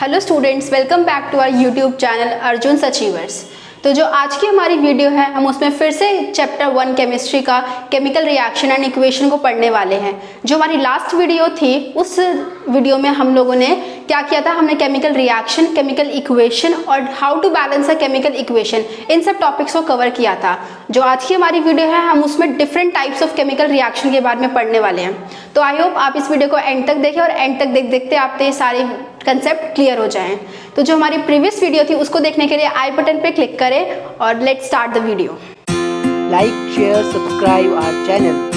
Hello students, welcome back to our YouTube channel Arjun achievers. तो जो आज की हमारी वीडियो है, हम उसमें फिर से चैप्टर 1 केमिस्ट्री का केमिकल रिएक्शन एंड इक्वेशन को पढ़ने वाले हैं। जो हमारी लास्ट वीडियो थी, उस वीडियो में हम लोगों ने क्या किया था, हमने केमिकल रिएक्शन, केमिकल इक्वेशन और how to balance a chemical equation, इन सब टॉपिक्स को कवर किया था। जो आज की हमारी वीडियो है, हम उसमें different types of chemical reaction के बारे में पढ़ने वाले हैं। तो आई होप आप इस वीडियो को एंड तक देखें और एंड तक देखते आपके ये सारे कंसेप्ट क्लियर हो जाएं। तो जो हमारी प्रीवियस वीडियो थी, उसको देखने के लिए आई बटन पे क्लिक करें और let's start the video. Like, share, subscribe our channel.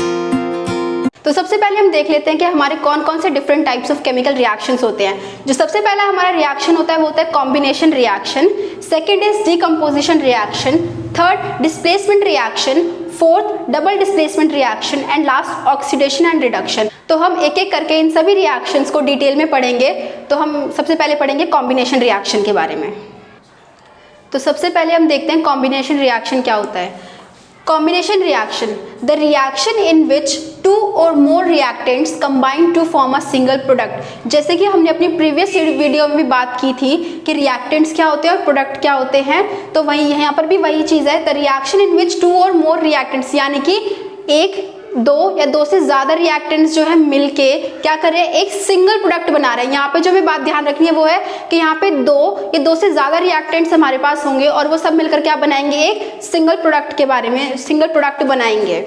तो सबसे पहले हम देख लेते हैं कि हमारे कौन कौन से different types of chemical reactions होते हैं। जो सबसे पहला हमारा रिएक्शन होता है वो होता है combination reaction, second is decomposition reaction, third displacement reaction, fourth double displacement reaction and last oxidation and reduction. तो हम एक एक करके इन सभी रिएक्शंस को डिटेल में पढ़ेंगे। तो हम सबसे पहले पढ़ेंगे कॉम्बिनेशन रिएक्शन के बारे में। तो सबसे पहले हम देखते हैं कॉम्बिनेशन रिएक्शन क्या होता है। Combination reaction, the reaction in which two or more reactants combine to form a single product। जैसे कि हमने अपनी प्रीवियस वीडियो में भी बात की थी कि reactants क्या होते हैं और प्रोडक्ट क्या होते हैं, तो वही यहाँ पर भी वही चीज़ है। The reaction in which two or more reactants, यानी कि एक, दो या दो से ज़्यादा रिएक्टेंट्स जो है मिलके क्या कर रहे हैं, एक सिंगल प्रोडक्ट बना रहे हैं। यहाँ पे जो हमें बात ध्यान रखनी है वो है कि यहाँ पे दो या दो से ज़्यादा रिएक्टेंट्स हमारे पास होंगे और वो सब मिलकर क्या बनाएंगे, एक सिंगल प्रोडक्ट के बारे में, सिंगल प्रोडक्ट बनाएंगे।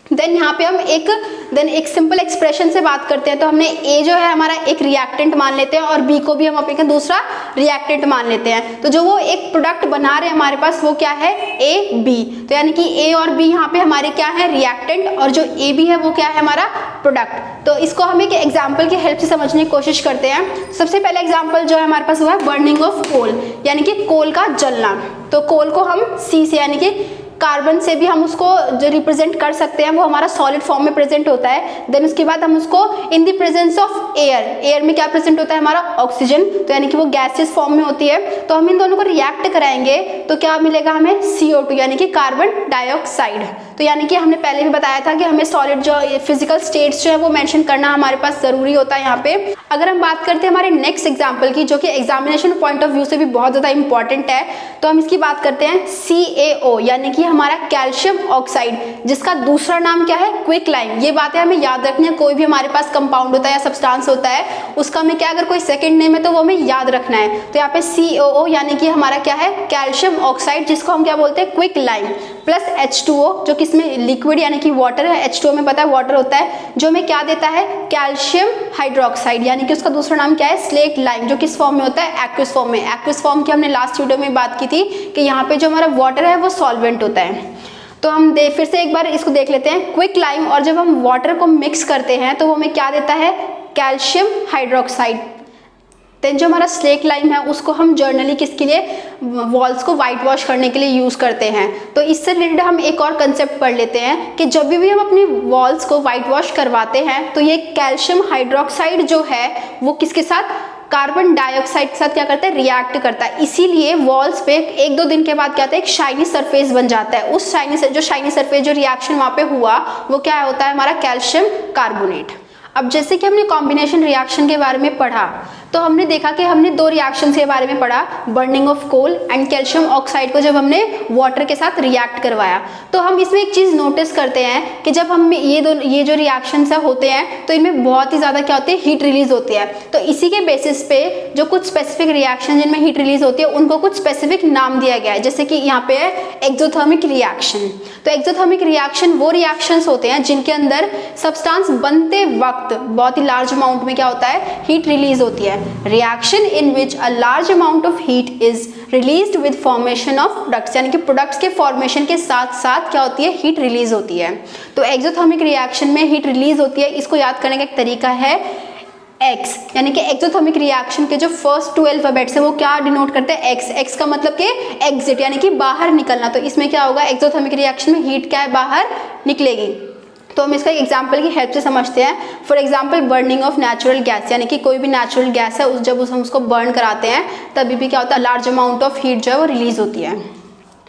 देन यहाँ पे हम एक सिंपल एक्सप्रेशन से बात करते हैं। तो हमने ए जो है हमारा एक रिएक्टेंट मान लेते हैं और बी को भी हम अपने दूसरा रिएक्टेंट मान लेते हैं। तो जो वो एक प्रोडक्ट बना रहे हैं हमारे पास, वो क्या है, ए बी। तो यानी कि ए और बी यहाँ पे हमारे क्या है, रिएक्टेंट, और जो ए बी है वो क्या है, हमारा प्रोडक्ट। तो इसको हम एक एग्जाम्पल की हेल्प से समझने की कोशिश करते हैं। सबसे पहला एग्जाम्पल जो है हमारे पास हुआ है बर्निंग ऑफ कोल, यानी कि कोल का जलना। तो कोल को हम सी से, यानी कि कार्बन से भी हम उसको जो रिप्रेजेंट कर सकते हैं, वो हमारा सॉलिड फॉर्म में प्रेजेंट होता है। देन उसके बाद हम उसको in the presence of air, air में क्या प्रेजेंट होता है, हमारा ऑक्सीजन, तो यानी कि वो गैसियस फॉर्म में होती है। तो हम इन दोनों को रिएक्ट कराएंगे तो क्या मिलेगा हमें, CO2, यानी कि कार्बन डाइऑक्साइड। तो यानी कि हमने पहले भी बताया था कि हमें सॉलिड जो फिजिकल स्टेट्स जो है वो मेंशन करना हमारे पास जरूरी होता है यहाँ पे। अगर हम बात करते हैं हमारे नेक्स्ट एग्जाम्पल की, जो कि एग्जामिनेशन पॉइंट ऑफ व्यू से भी बहुत ज़्यादा इंपॉर्टेंट है, तो हम इसकी बात करते हैं CaO, यानी कि हमारा कैल्शियम ऑक्साइड, जिसका दूसरा नाम क्या है, क्विक लाइम। ये बातें हमें याद रखनी है। कोई भी हमारे पास कंपाउंड होता है या सब्सटेंस होता है, उसका हमें क्या, अगर कोई सेकंड नेम है तो वो हमें याद रखना है। तो यहाँ पे CaO यानी कि हमारा क्या है, कैल्शियम ऑक्साइड, जिसको हम क्या बोलते हैं, क्विक लाइम, प्लस H2O, जो कि इसमें लिक्विड यानी कि वाटर है। H2O में पता है वाटर होता है, जो हमें क्या देता है, कैल्शियम हाइड्रोक्साइड, यानी कि उसका दूसरा नाम क्या है, स्लेट लाइम, जो किस फॉर्म में होता है, एक्वियस फॉर्म में। एक्वियस फॉर्म की हमने लास्ट वीडियो में बात की थी कि यहाँ पे जो हमारा वाटर है वो सॉल्वेंट होता है। तो हम फिर से एक बार इसको देख लेते हैं, क्विक लाइम, और जब हम वाटर को मिक्स करते हैं तो वो हमें क्या देता है, कैल्शियम हाइड्रोक्साइड। देन जो हमारा स्लेट लाइम है, उसको हम जर्नली किसके लिए, वॉल्स को वाइट वॉश करने के लिए यूज़ करते हैं। तो इससे रिलेटेड हम एक और कंसेप्ट पढ़ लेते हैं कि जब भी हम अपनी वॉल्स को वाइट वॉश करवाते हैं, तो ये कैल्शियम हाइड्रोक्साइड जो है वो किसके साथ, कार्बन डाइऑक्साइड के साथ क्या करता है, रिएक्ट करता है। इसीलिए वॉल्स पे एक दो दिन के बाद क्या होता है, एक शाइनी सरफेस बन जाता है। उस शाइनी सरफेस, जो रिएक्शन वहाँ पे हुआ, वो क्या होता है, हमारा कैल्शियम कार्बोनेट। अब जैसे कि हमने कॉम्बिनेशन रिएक्शन के बारे में पढ़ा, तो हमने देखा कि हमने दो रिएक्शन के बारे में पढ़ा, burning of coal and calcium oxide को जब हमने वाटर के साथ रिएक्ट करवाया। तो हम इसमें एक चीज़ नोटिस करते हैं कि जब हम ये जो रिएक्शंस होते हैं, तो इनमें बहुत ही ज़्यादा क्या होती है, हीट रिलीज होती है। तो इसी के बेसिस पे जो कुछ स्पेसिफिक रिएक्शन जिनमें हीट रिलीज होती है, उनको कुछ स्पेसिफिक नाम दिया गया है। जैसे कि यहाँ पे है एक्सोथर्मिक रिएक्शन। तो एक्सोथर्मिक रिएक्शन वो रिएक्शंस होते हैं जिनके अंदर सब्सटेंस बनते वक्त बहुत ही लार्ज अमाउंट में क्या होता है, हीट रिलीज होती है। Reaction in which a large amount of heat is released with formation of products, यानी कि प्रोडक्ट्स के फॉर्मेशन के साथ साथ क्या होती है, हीट रिलीज होती है। तो एक्सोथर्मिक रिएक्शन में हीट रिलीज होती है। इसको याद करने का एक तरीका है X, यानी कि एक्सोथर्मिक रिएक्शन के जो फर्स्ट 2 अल्फाबेट्स है वो क्या डिनोट करते हैं, X। X का मतलब कि एग्जिट, यानी कि बाहर निकलना। तो इसमें क्या होगा, एक्सोथर्मिक रिएक्शन में हीट क्या है, बाहर निकलेगी। तो हम इसका एग्जाम्पल की हेल्प से समझते हैं। For example burning of natural gas, यानी कि कोई भी नेचुरल गैस है, जब हम उसको बर्न कराते हैं तभी भी क्या होता है, लार्ज अमाउंट ऑफ हीट जो है वो रिलीज होती है।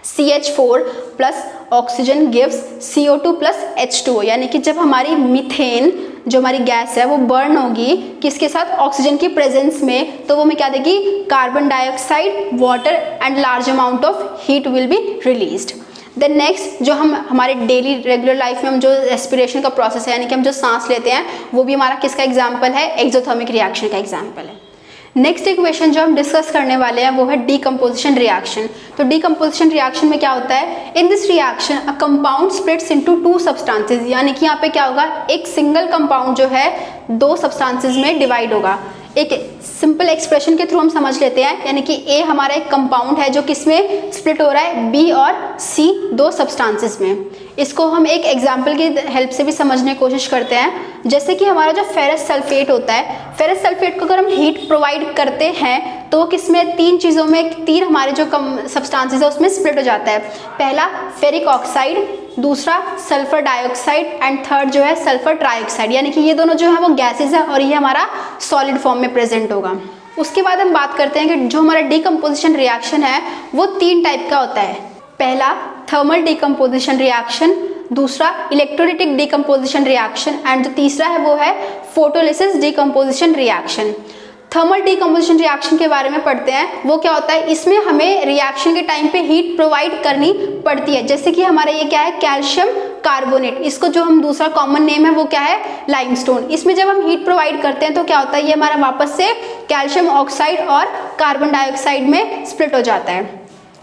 CH4 plus oxygen gives CO2 plus H2O, यानी कि जब हमारी मीथेन जो हमारी गैस है वो बर्न होगी किसके साथ, ऑक्सीजन की प्रेजेंस में, तो वो हमें क्या देगी, carbon dioxide, water and large amount of heat will be released. Then next जो हम हमारे डेली रेगुलर लाइफ में हम जो रेस्पिरेशन का प्रोसेस है यानी कि हम जो सांस लेते हैं वो भी हमारा किसका एग्जाम्पल है, एक्सोथर्मिक रिएक्शन का एग्जाम्पल है। नेक्स्ट इक्वेशन जो हम डिस्कस करने वाले हैं वो है डीकम्पोजिशन रिएक्शन। तो डीकम्पोजिशन रिएक्शन में क्या होता है, in this reaction a compound splits into two substances, यानी कि यहाँ पे क्या होगा, एक सिंगल कंपाउंड जो है दो सब्सटेंसेस में डिवाइड होगा। एक सिंपल एक्सप्रेशन के थ्रू हम समझ लेते हैं, यानी कि ए हमारा एक कंपाउंड है जो किसमें स्प्लिट हो रहा है, बी और सी दो सब्सटेंसेस में। इसको हम एक एग्जांपल की हेल्प से भी समझने की कोशिश करते हैं। जैसे कि हमारा जो फेरस सल्फेट होता है, फेरस सल्फेट को अगर हम हीट प्रोवाइड करते हैं तो किसमें, तीन चीज़ों में, तीन हमारे जो सब्सटेंसेस है उसमें स्प्लिट हो जाता है। पहला फेरिक ऑक्साइड, दूसरा सल्फर डाइऑक्साइड एंड थर्ड जो है सल्फर ट्राइऑक्साइड, यानी कि ये दोनों जो है वो गैसेज है और ये हमारा सॉलिड फॉर्म में प्रेजेंट होगा। उसके बाद हम बात करते हैं कि जो हमारा डीकम्पोजिशन रिएक्शन है वो तीन टाइप का होता है। पहला थर्मल डीकम्पोजिशन रिएक्शन, दूसरा इलेक्ट्रोलिटिक डीकम्पोजिशन रिएक्शन एंड जो तीसरा है वो है photolysis decomposition reaction. Thermal decomposition reaction के बारे में पढ़ते हैं। वो क्या होता है, इसमें हमें रिएक्शन के टाइम पे हीट प्रोवाइड करनी पड़ती है। जैसे कि हमारा ये क्या है, कैल्शियम कार्बोनेट, इसको जो हम दूसरा कॉमन नेम है वो क्या है, लाइमस्टोन। इसमें जब हम हीट प्रोवाइड करते हैं तो क्या होता है, ये हमारा वापस से कैल्शियम ऑक्साइड और कार्बन डाइऑक्साइड में स्प्लिट हो जाता है।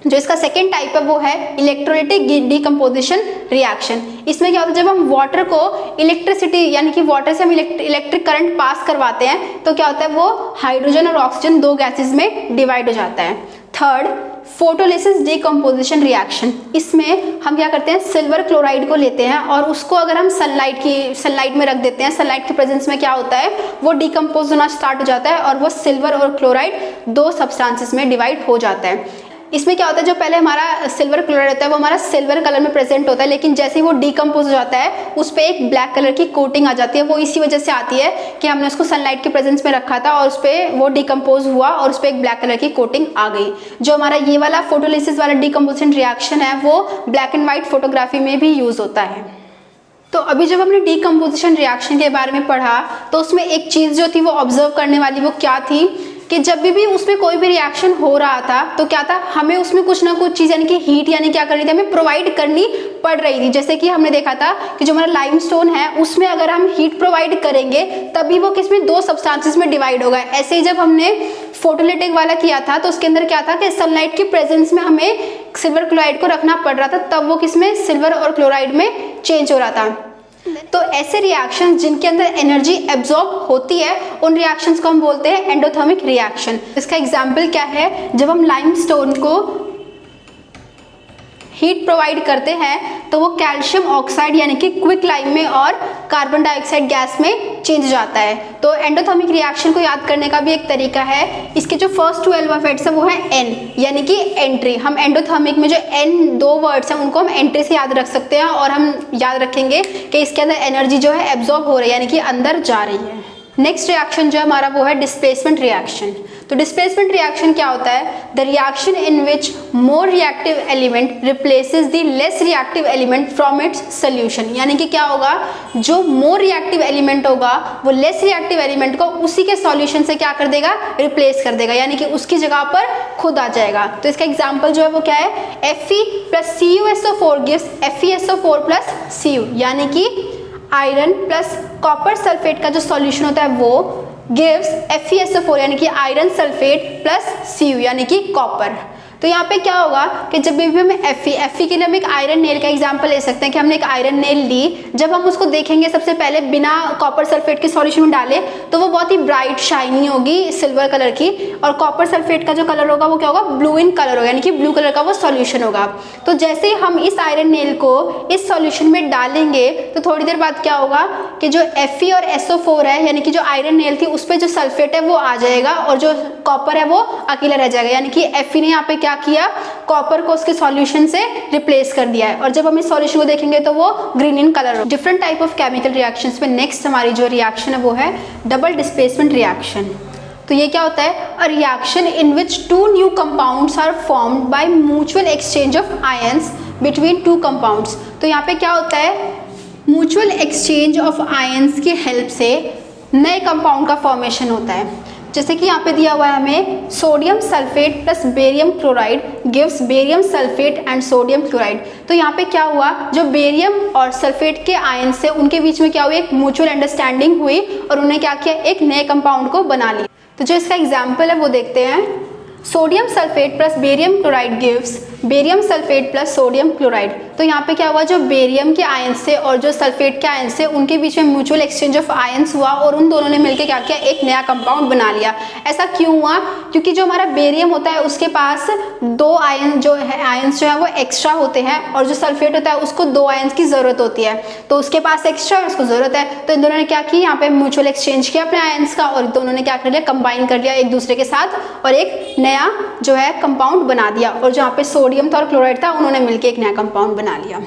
जो इसका सेकेंड टाइप है वो है इलेक्ट्रोलिटिक डीकम्पोजिशन रिएक्शन। इसमें क्या होता है, जब हम वाटर को इलेक्ट्रिसिटी यानी कि वाटर से हम इलेक्ट्रिक करंट पास करवाते हैं तो क्या होता है, वो हाइड्रोजन और ऑक्सीजन दो गैसेज में डिवाइड हो जाता है। थर्ड फोटोलिसिस डीकम्पोजिशन रिएक्शन, इसमें हम क्या करते हैं, सिल्वर क्लोराइड को लेते हैं और उसको अगर हम सनलाइट में रख देते हैं, सनलाइट के प्रेजेंस में क्या होता है, वो डीकम्पोज होना स्टार्ट हो जाता है और वो सिल्वर और क्लोराइड दो सब्सटेंसेस में डिवाइड हो जाता है। इसमें क्या होता है, जो पहले हमारा सिल्वर क्लोराइड होता है वो हमारा सिल्वर कलर में प्रेजेंट होता है, लेकिन जैसे ही वो डीकम्पोज हो जाता है उस पर एक ब्लैक कलर की कोटिंग आ जाती है। वो इसी वजह से आती है कि हमने उसको सनलाइट के प्रेजेंस में रखा था और उस पर वो डीकम्पोज हुआ और उस पर एक ब्लैक कलर की कोटिंग आ गई। जो हमारा ये वाला फोटोलिसिस वाला डीकम्पोजिशन रिएक्शन है वो ब्लैक एंड व्हाइट फोटोग्राफी में भी यूज होता है। तो अभी जब हमने डीकम्पोजिशन रिएक्शन के बारे में पढ़ा तो उसमें एक चीज़ जो थी वो ऑब्जर्व करने वाली वो क्या थी कि जब भी उसमें कोई भी रिएक्शन हो रहा था तो क्या था, हमें उसमें कुछ ना कुछ चीज़ यानी कि हीट यानी क्या करनी थी, हमें प्रोवाइड करनी पड़ रही थी। जैसे कि हमने देखा था कि जो हमारा लाइमस्टोन है उसमें अगर हम हीट प्रोवाइड करेंगे तभी वो किसमें, दो सब्सटेंसेस में डिवाइड होगा। ऐसे ही जब हमने फोटोलिटिक वाला किया था तो उसके अंदर क्या था कि सनलाइट की प्रेजेंस में हमें सिल्वर क्लोराइड को रखना पड़ रहा था, तब वो किसमें, सिल्वर और क्लोराइड में चेंज हो रहा था। तो ऐसे रिएक्शंस जिनके अंदर एनर्जी एब्जॉर्ब होती है उन रिएक्शंस को हम बोलते हैं एंडोथर्मिक रिएक्शन। इसका एग्जांपल क्या है, जब हम लाइमस्टोन को हीट प्रोवाइड करते हैं तो वो कैल्शियम ऑक्साइड यानी कि क्विक लाइम में और कार्बन डाइऑक्साइड गैस में चेंज हो जाता है। तो एंडोथर्मिक रिएक्शन को याद करने का भी एक तरीका है, इसके जो फर्स्ट 12 अल्फाबेट्स है वो है एन यानी कि एंट्री। हम एंडोथर्मिक में जो एन दो वर्ड्स हैं उनको हम एंट्री से याद रख सकते हैं और हम याद रखेंगे कि इसके अंदर एनर्जी जो है एब्जॉर्ब हो रही है यानी कि अंदर जा रही है। नेक्स्ट रिएक्शन जो हमारा वो है डिस्प्लेसमेंट रिएक्शन। तो डिस्प्लेसमेंट रिएक्शन क्या होता है, the reaction in which more reactive element replaces the less reactive element from its solution. यानी कि क्या होगा, जो मोर रिएक्टिव एलिमेंट होगा वो लेस रिएक्टिव एलिमेंट को उसी के सॉल्यूशन से क्या कर देगा, रिप्लेस कर देगा, यानी कि उसकी जगह पर खुद आ जाएगा। तो इसका एग्जाम्पल जो है वो क्या है, Fe + CuSO4 gives FeSO4 + Cu, यानी कि आयरन प्लस कॉपर सल्फेट का जो सॉल्यूशन होता है वो गिव्स FeSO4 यानी कि आयरन सल्फेट प्लस Cu यानी कि कॉपर। तो यहाँ पे क्या होगा कि जब भी हमें Fe के लिए हम एक आयरन नेल का एग्जांपल ले सकते हैं कि हमने एक आयरन नेल ली, जब हम उसको देखेंगे सबसे पहले बिना कॉपर सल्फेट के सॉल्यूशन में डाले तो वो बहुत ही ब्राइट शाइनी होगी सिल्वर कलर की, और कॉपर सल्फेट का जो कलर होगा वो क्या होगा, ब्लू इन कलर होगा यानी कि ब्लू कलर का वो सॉल्यूशन होगा। तो जैसे ही हम इस आयरन नेल को इस सॉल्यूशन में डालेंगे तो थोड़ी देर बाद क्या होगा कि जो Fe और SO4 है यानी कि जो आयरन नेल थी उस पर जो सल्फेट है वो आ जाएगा और जो कॉपर है वो अकेला रह जाएगा, यानी कि Fe ने यहाँ पे क्या किया, कॉपर को उसके सॉल्यूशन से रिप्लेस कर दिया है। और जब हम इस सॉल्यूशन को देखेंगे तो वो ग्रीन इन कलर हो। Different type of chemical reactions में नेक्स्ट हमारी जो रिएक्शन है वो है डबल डिस्प्लेसमेंट रिएक्शन। तो ये क्या होता है, a reaction in which two new compounds are formed by mutual exchange of ions between two compounds. तो यहाँ पे क्या होता है, म्यूचुअल एक्सचेंज ऑफ आयंस की हेल्प से नए कंपाउंड का फॉर्मेशन होता है। जैसे कि यहाँ पे दिया हुआ है हमें sodium sulphate plus barium chloride gives barium sulphate and sodium chloride. तो यहाँ पे क्या हुआ, जो बेरियम और सल्फेट के आयन से उनके बीच में क्या हुई, एक म्यूचुअल अंडरस्टैंडिंग हुई और उन्हें क्या किया, एक नए कंपाउंड को बना लिया। तो जो इसका एग्जाम्पल है वो देखते हैं। Sodium sulphate plus barium chloride gives barium sulphate plus sodium chloride. तो यहाँ पे क्या हुआ, जो बेरियम के आयन से और जो सल्फेट के आयन से उनके बीच में म्यूचुअल एक्सचेंज ऑफ आयंस हुआ और उन दोनों ने मिलकर क्या किया, एक नया कंपाउंड बना लिया। ऐसा क्यों हुआ, क्योंकि जो हमारा बेरियम होता है उसके पास दो आयन जो है आयंस जो है वो एक्स्ट्रा होते हैं और जो सल्फेट होता है उसको दो आयंस की जरूरत होती है। तो उसके पास एक्स्ट्रा और उसको जरूरत है, तो इन दोनों ने क्या की, यहाँ पे म्यूचुअल एक्सचेंज किया अपने आयंस का और दोनों ने क्या कर लिया, कंबाइन कर लिया एक दूसरे के साथ और एक नया जो है कंपाउंड बना दिया। और जहाँ पे सोडियम था और क्लोराइड था उन्होंने मिलकर एक नया कंपाउंड बना लिया।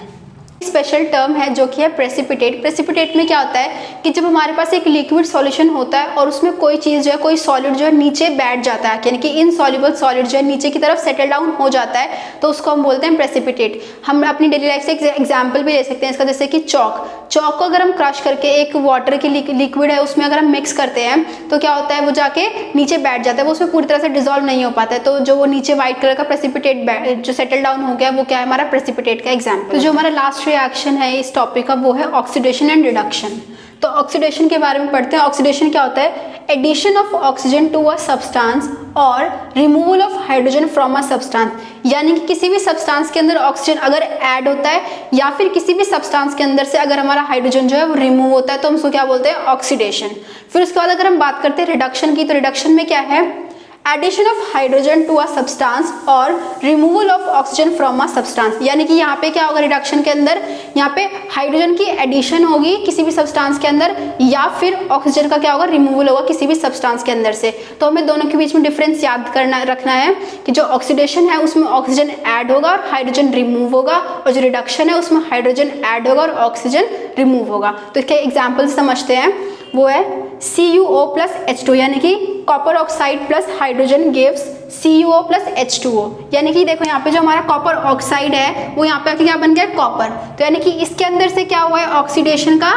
स्पेशल टर्म है जो कि है प्रेसिपिटेट। प्रेसिपिटेट में क्या होता है कि जब हमारे पास एक लिक्विड सॉल्यूशन होता है और उसमें कोई चीज़ जो है, कोई सॉलिड जो है नीचे बैठ जाता है, यानी कि इनसॉल्युबल सॉलिड जो है नीचे की तरफ सेटल डाउन हो जाता है, तो उसको हम बोलते हैं प्रेसिपिटेट। हम अपनी डेली लाइफ से एक एग्जाम्पल भी ले सकते हैं इसका, जैसे कि चौक को अगर हम क्रश करके एक वाटर की लिक्विड है उसमें अगर हम मिक्स करते हैं तो क्या होता है, वो जाके नीचे बैठ जाता है, वो उसमें पूरी तरह से डिजोल्व नहीं हो पाता है। तो जो वो नीचे व्हाइट कलर का प्रेसिपिटेट जो सेटल डाउन हो गया वो क्या है, हमारा प्रेसिपिटेट का एग्जाम्पल। तो जो हमारा लास्ट रिएक्शन है इस टॉपिक का वो है ऑक्सीडेशन एंड रिडक्शन। तो ऑक्सीडेशन के बारे में पढ़ते हैं। ऑक्सीडेशन क्या होता है, addition of oxygen to a substance और removal of hydrogen from a substance. यानी कि किसी भी सब्सटेंस के अंदर ऑक्सीजन अगर ऐड होता है या फिर किसी भी सब्सटेंस के अंदर से अगर हमारा हाइड्रोजन जो है वो रिमूव होता है तो हम उसको क्या बोलते हैं, ऑक्सीडेशन। फिर उसके बाद अगर हम बात करते हैं रिडक्शन की, तो रिडक्शन में क्या है, addition of hydrogen to a substance और removal of oxygen from a substance. यानी कि यहाँ पे क्या होगा, रिडक्शन के अंदर यहाँ पे हाइड्रोजन की एडिशन होगी किसी भी सब्सटेंस के अंदर या फिर ऑक्सीजन का क्या होगा, रिमूवल होगा किसी भी सब्सटेंस के अंदर से। तो हमें दोनों के बीच में डिफरेंस याद रखना है कि जो ऑक्सीडेशन है उसमें ऑक्सीजन ऐड होगा और हाइड्रोजन रिमूव होगा, और जो रिडक्शन है उसमें हाइड्रोजन ऐड होगा और ऑक्सीजन रिमूव होगा। तो इसके एग्जाम्पल समझते हैं। वो है CuO प्लस H2, यानी कि copper oxide plus hydrogen gives CuO plus H2O। यानी कि देखो यहाँ पे जो हमारा कॉपर ऑक्साइड है वो यहाँ पे आके क्या बन गया, कॉपर। तो यानी कि इसके अंदर से क्या हुआ है, ऑक्सीडेशन का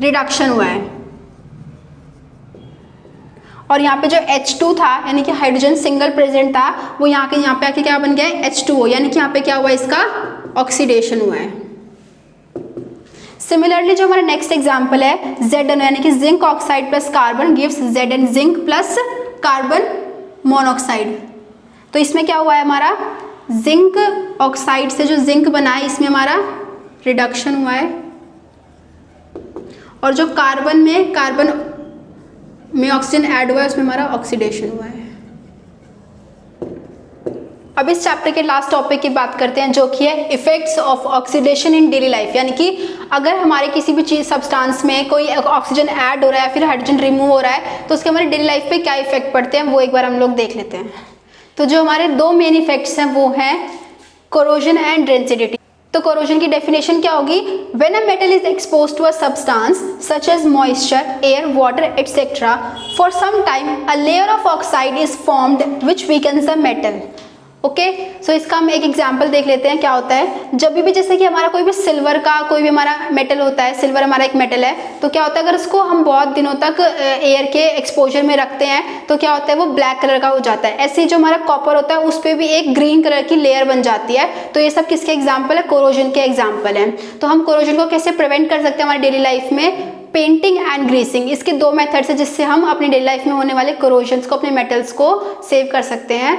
रिडक्शन हुआ है। और यहाँ पे जो H2 था यानी कि हाइड्रोजन सिंगल प्रेजेंट था वो यहाँ पे आके क्या बन गया है, H2O। यानी कि यहाँ पे क्या हुआ, इसका ऑक्सीडेशन हुआ है। सिमिलरली जो हमारा नेक्स्ट एग्जाम्पल है Zn, यानी कि zinc oxide plus carbon gives Zn, zinc plus carbon monoxide. तो इसमें क्या हुआ है, हमारा जिंक ऑक्साइड से जो जिंक बना है इसमें हमारा रिडक्शन हुआ है और जो कार्बन में ऑक्सीजन ऐड हुआ है उसमें हमारा ऑक्सीडेशन हुआ है। अब इस चैप्टर के लास्ट टॉपिक की बात करते हैं जो कि है effects of oxidation in daily life. यानी कि अगर हमारे किसी भी चीज सब्सटेंस में कोई ऑक्सीजन ऐड हो रहा है फिर हाइड्रोजन रिमूव हो रहा है तो उसके हमारे डेली लाइफ पे क्या इफेक्ट पड़ते हैं वो एक बार हम लोग देख लेते हैं। तो जो हमारे दो मेन इफेक्ट्स हैं वो हैं कोरोजन एंड रेंसिडिटी। तो कोरोजन की डेफिनेशन क्या होगी, when a metal is expose to a substance such as moisture, air, water etcetera for some time a layer of oxide is formed which weakens the metal. Okay, so इसका हम एक example देख लेते हैं क्या होता है। जब भी जैसे कि हमारा कोई भी सिल्वर का कोई भी हमारा मेटल होता है, सिल्वर हमारा एक मेटल है, तो क्या होता है अगर उसको हम बहुत दिनों तक एयर के एक्सपोजर में रखते हैं तो क्या होता है वो ब्लैक कलर का हो जाता है। ऐसे ही जो हमारा कॉपर होता है उस पर भी एक ग्रीन कलर की लेयर बन जाती है। तो ये सब किसके एग्जाम्पल है, कोरोजन के एग्जाम्पल है। तो हम कोरोजन को कैसे प्रिवेंट कर सकते हैं हमारी डेली लाइफ में, पेंटिंग एंड ग्रीसिंग। इसके दो मेथड्स है जिससे हम अपनी डेली लाइफ में होने वाले कोरोजन्स को, अपने मेटल्स को सेव कर सकते हैं।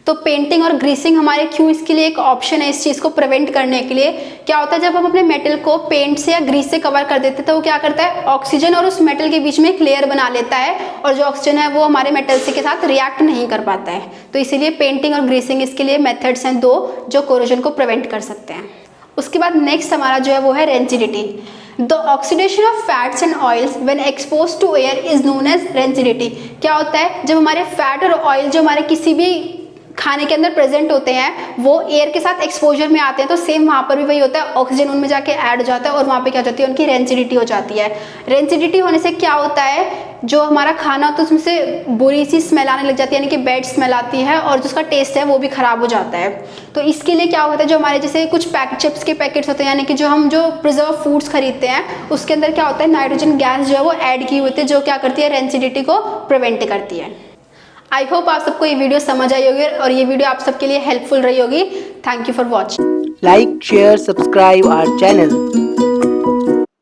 तो पेंटिंग और ग्रीसिंग हमारे क्यों इसके लिए एक ऑप्शन है इस चीज़ को प्रिवेंट करने के लिए। क्या होता है जब हम अपने मेटल को पेंट से या ग्रीस से कवर कर देते हैं तो वो क्या करता है, ऑक्सीजन और उस मेटल के बीच में एक लेयर बना लेता है और जो ऑक्सीजन है वो हमारे मेटल से के साथ रिएक्ट नहीं कर पाता है। तो इसीलिए पेंटिंग और ग्रीसिंग इसके लिए मेथड्स हैं दो जो कोरोजन को प्रिवेंट कर सकते हैं। उसके बाद नेक्स्ट हमारा जो है वो है rancidity. The oxidation of fats and oils when expose to air is known as rancidity. क्या होता है जब हमारे फैट और ऑयल जो हमारे किसी भी खाने के अंदर प्रेजेंट होते हैं वो एयर के साथ एक्सपोजर में आते हैं तो सेम वहाँ पर भी वही होता है, ऑक्सीजन उनमें जाके ऐड हो जाता है और वहाँ पे क्या हो जाती है, उनकी रेंसिडिटी हो जाती है। रेंसिडिटी होने से क्या होता है, जो हमारा खाना होता है उसमें से बुरी सी स्मेल आने लग जाती है, यानी कि बैड स्मेल आती है और जो उसका टेस्ट है वो भी खराब हो जाता है। तो तो इसके लिए क्या होता है, जो हमारे जैसे कुछ चिप्स के पैकेट्स होते हैं, यानी कि जो हम जो प्रिजर्व फूड्स खरीदते हैं उसके अंदर क्या होता है, नाइट्रोजन गैस जो है वो ऐड की होती है, जो क्या करती है, रेंसिडिटी को प्रिवेंट करती है। आई होप आप सबको ये वीडियो समझ आई होगी और ये वीडियो आप सबके लिए हेल्पफुल रही होगी। Thank you for watching. Like, share, subscribe our channel.